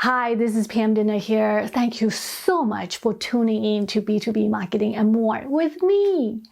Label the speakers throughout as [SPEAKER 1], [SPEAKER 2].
[SPEAKER 1] Hi, this is Pam Didner here. Thank you so much for tuning in to B2B Marketing and More with me.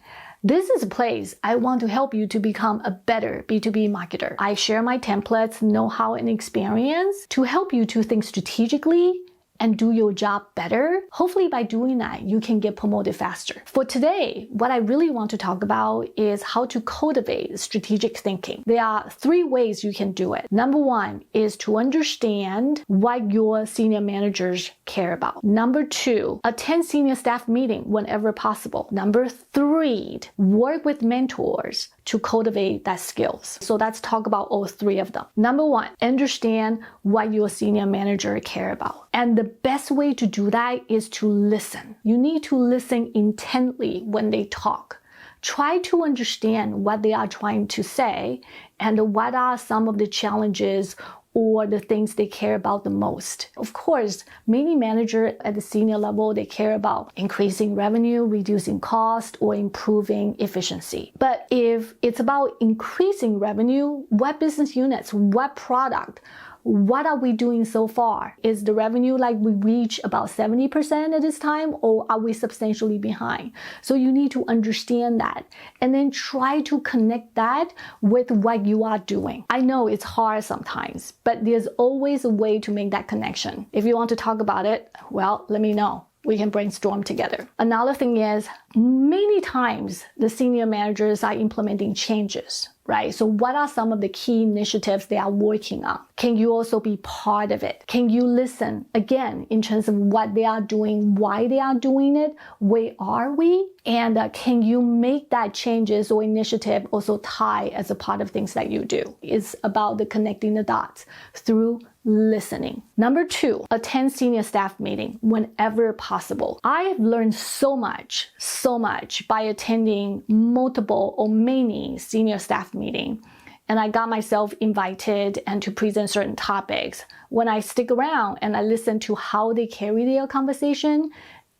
[SPEAKER 1] This is a place I want to help you to become a better B2B marketer. I share my templates, know-how, and experience to help you to think strategically and do your job better. Hopefully by doing that, you can get promoted faster. For today, what I really want to talk about is how to cultivate strategic thinking. There are 3 ways you can do it. Number 1 is to understand what your senior managers care about. Number 2, attend senior staff meeting whenever possible. Number 3, work with mentors to cultivate that skills. So let's talk about all 3 of them. Number 1, understand what your senior manager care about. And the best way to do that is to listen. You need to listen intently when they talk. Try to understand what they are trying to say and what are some of the challenges or the things they care about the most. Of course, many managers at the senior level, they care about increasing revenue, reducing cost, or improving efficiency. But if it's about increasing revenue, what business units, what product, what are we doing so far? Is the revenue like we reach about 70% at this time, or are we substantially behind? So you need to understand that and then try to connect that with what you are doing. I know it's hard sometimes, but there's always a way to make that connection. If you want to talk about it, well, let me know. We can brainstorm together. Another thing is, many times the senior managers are implementing changes, right? So what are some of the key initiatives they are working on? Can you also be part of it? Can you listen again in terms of what they are doing, why they are doing it, where are we? And can you make that changes or initiative also tie as a part of things that you do? It's about the connecting the dots through listening. Number 2, attend senior staff meeting whenever possible. I have learned so much by attending multiple or many senior staff meetings. And I got myself invited and to present certain topics. When I stick around and I listen to how they carry their conversation,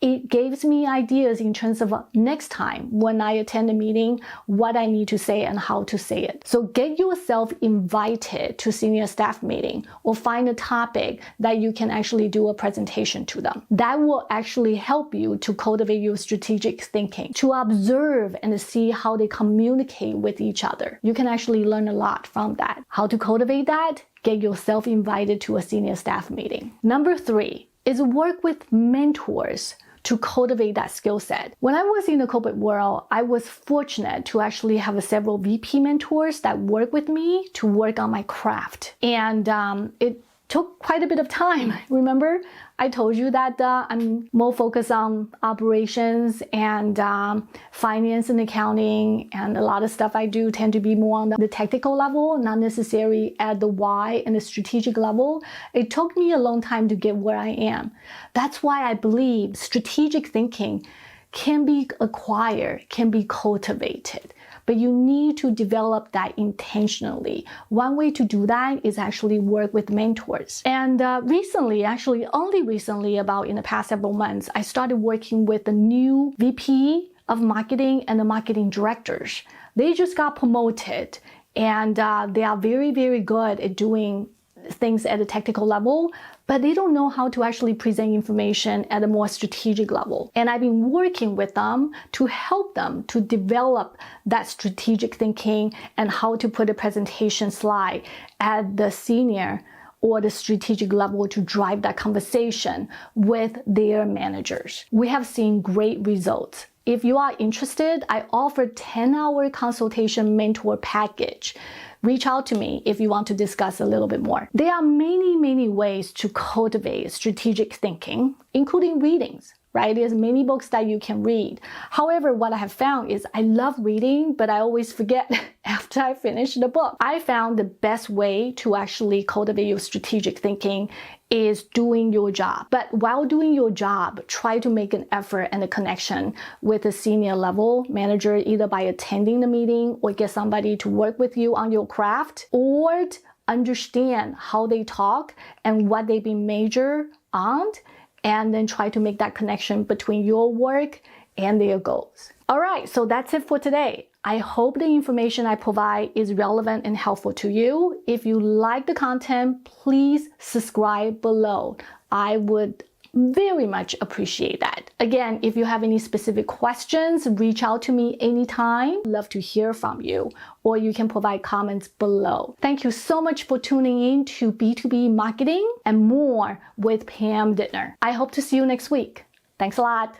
[SPEAKER 1] it gives me ideas in terms of next time when I attend a meeting, what I need to say and how to say it. So get yourself invited to senior staff meeting or find a topic that you can actually do a presentation to them. That will actually help you to cultivate your strategic thinking, to observe and see how they communicate with each other. You can actually learn a lot from that. How to cultivate that? Get yourself invited to a senior staff meeting. Number 3 is work with mentors to cultivate that skill set. When I was in the corporate world, I was fortunate to actually have several VP mentors that work with me to work on my craft. And it took quite a bit of time. Remember, I told you that I'm more focused on operations and finance and accounting, and a lot of stuff I do tend to be more on the technical level, not necessarily at the why and the strategic level. It took me a long time to get where I am. That's why I believe strategic thinking can be acquired, can be cultivated. But you need to develop that intentionally. One way to do that is actually work with mentors. And recently, actually only recently, about in the past several months, I started working with the new VP of marketing and the marketing directors. They just got promoted and they are very, very good at doing things at a technical level, but they don't know how to actually present information at a more strategic level. And I've been working with them to help them to develop that strategic thinking and how to put a presentation slide at the senior or the strategic level to drive that conversation with their managers. We have seen great results. If you are interested, I offer 10-hour consultation mentor package. Reach out to me if you want to discuss a little bit more. There are many ways to cultivate strategic thinking, including readings, right? There's many books that you can read. However, what I have found is I love reading, but I always forget after I finish the book. I found the best way to actually cultivate your strategic thinking is doing your job. But while doing your job, try to make an effort and a connection with a senior level manager, either by attending the meeting or get somebody to work with you on your craft, or understand how they talk and what they be major on, and then try to make that connection between your work and their goals. All right, so that's it for today. I hope the information I provide is relevant and helpful to you. If you like the content, please subscribe below. I would very much appreciate that. Again, if you have any specific questions, reach out to me anytime. Love to hear from you, or you can provide comments below. Thank you so much for tuning in to B2B Marketing and More with Pam Didner. I hope to see you next week. Thanks a lot.